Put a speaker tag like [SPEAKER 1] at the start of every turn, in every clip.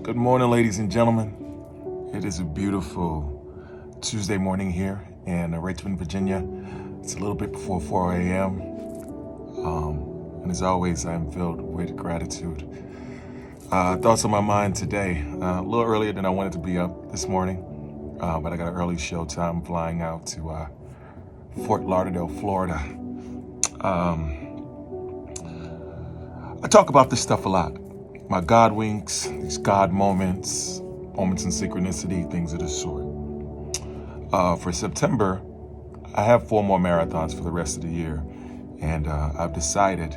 [SPEAKER 1] Good morning, ladies and gentlemen. It is a beautiful Tuesday morning here in Richmond, Virginia. It's a little bit before 4 a.m. And as always, I'm filled with gratitude. Thoughts on my mind today. A little earlier than I wanted to be up this morning, but I got an early show time flying out to Fort Lauderdale, Florida. I talk about this stuff a lot. My God winks, these God moments in synchronicity, things of the sort. For September, I have 4 more marathons for the rest of the year. And I've decided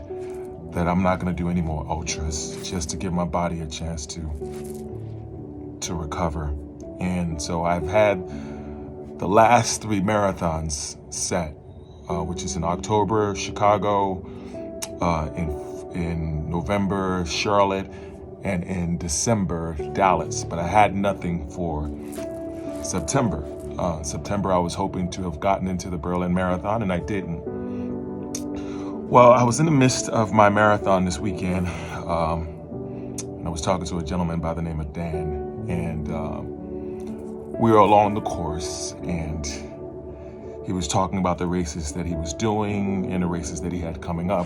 [SPEAKER 1] that I'm not going to do any more ultras just to give my body a chance to recover. And so I've had the last 3 marathons set, which is in October, Chicago, in November, Charlotte, and in December, Dallas. But I had nothing for September. September, I was hoping to have gotten into the Berlin Marathon, and I didn't. Well, I was in the midst of my marathon this weekend, and I was talking to a gentleman by the name of Dan, and we were along the course, and he was talking about the races that he was doing and the races that he had coming up.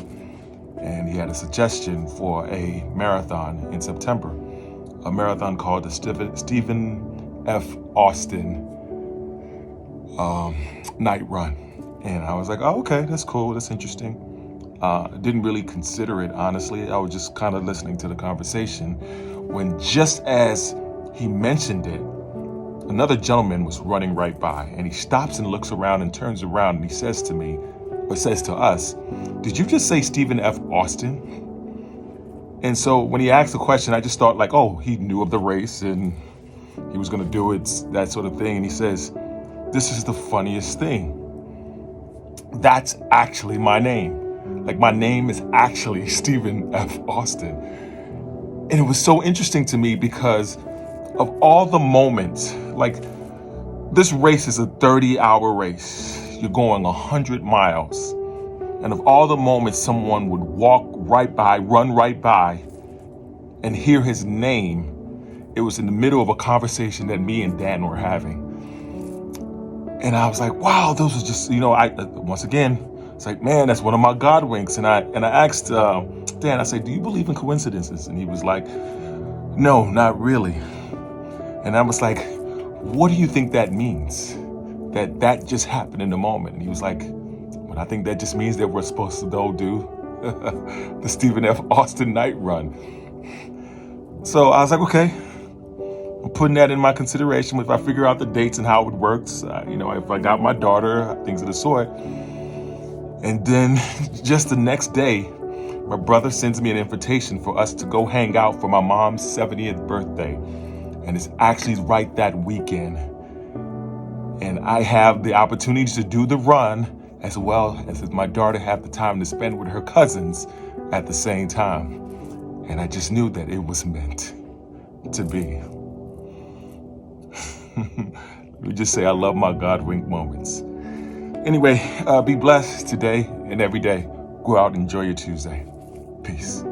[SPEAKER 1] And he had a suggestion for a marathon in September, a marathon called the Stephen F. Austin Night Run. And I was like, oh, okay, that's cool, that's interesting. Didn't really consider it, honestly. I was just kind of listening to the conversation when just as he mentioned it, another gentleman was running right by, and he stops and looks around and turns around, and he says to me, or says to us, did you just say Stephen F. Austin? And so when he asked the question, I just thought like, oh, he knew of the race and he was going to do it, that sort of thing. And he says, this is the funniest thing. That's actually my name. Like, my name is actually Stephen F. Austin. And it was so interesting to me because of all the moments, like, this race is a 30-hour race. You're going 100 miles. And of all the moments someone would walk right by, run right by, and hear his name, it was in the middle of a conversation that me and Dan were having. And I was like, wow, those are just, once again, it's like, man, that's one of my God winks. And I asked Dan, I said, do you believe in coincidences? And he was like, no, not really. And I was like, what do you think that means? That just happened in the moment. And he was like, well, I think that just means that we're supposed to go do the Stephen F. Austin Night Run. So I was like, okay, I'm putting that in my consideration. If I figure out the dates and how it works, if I got my daughter, things of the sort. And then just the next day, my brother sends me an invitation for us to go hang out for my mom's 70th birthday. And it's actually right that weekend. And I have the opportunity to do the run as well as my daughter had the time to spend with her cousins at the same time. And I just knew that it was meant to be. Let me just say I love my God wink moments. Anyway, be blessed today and every day. Go out and enjoy your Tuesday. Peace.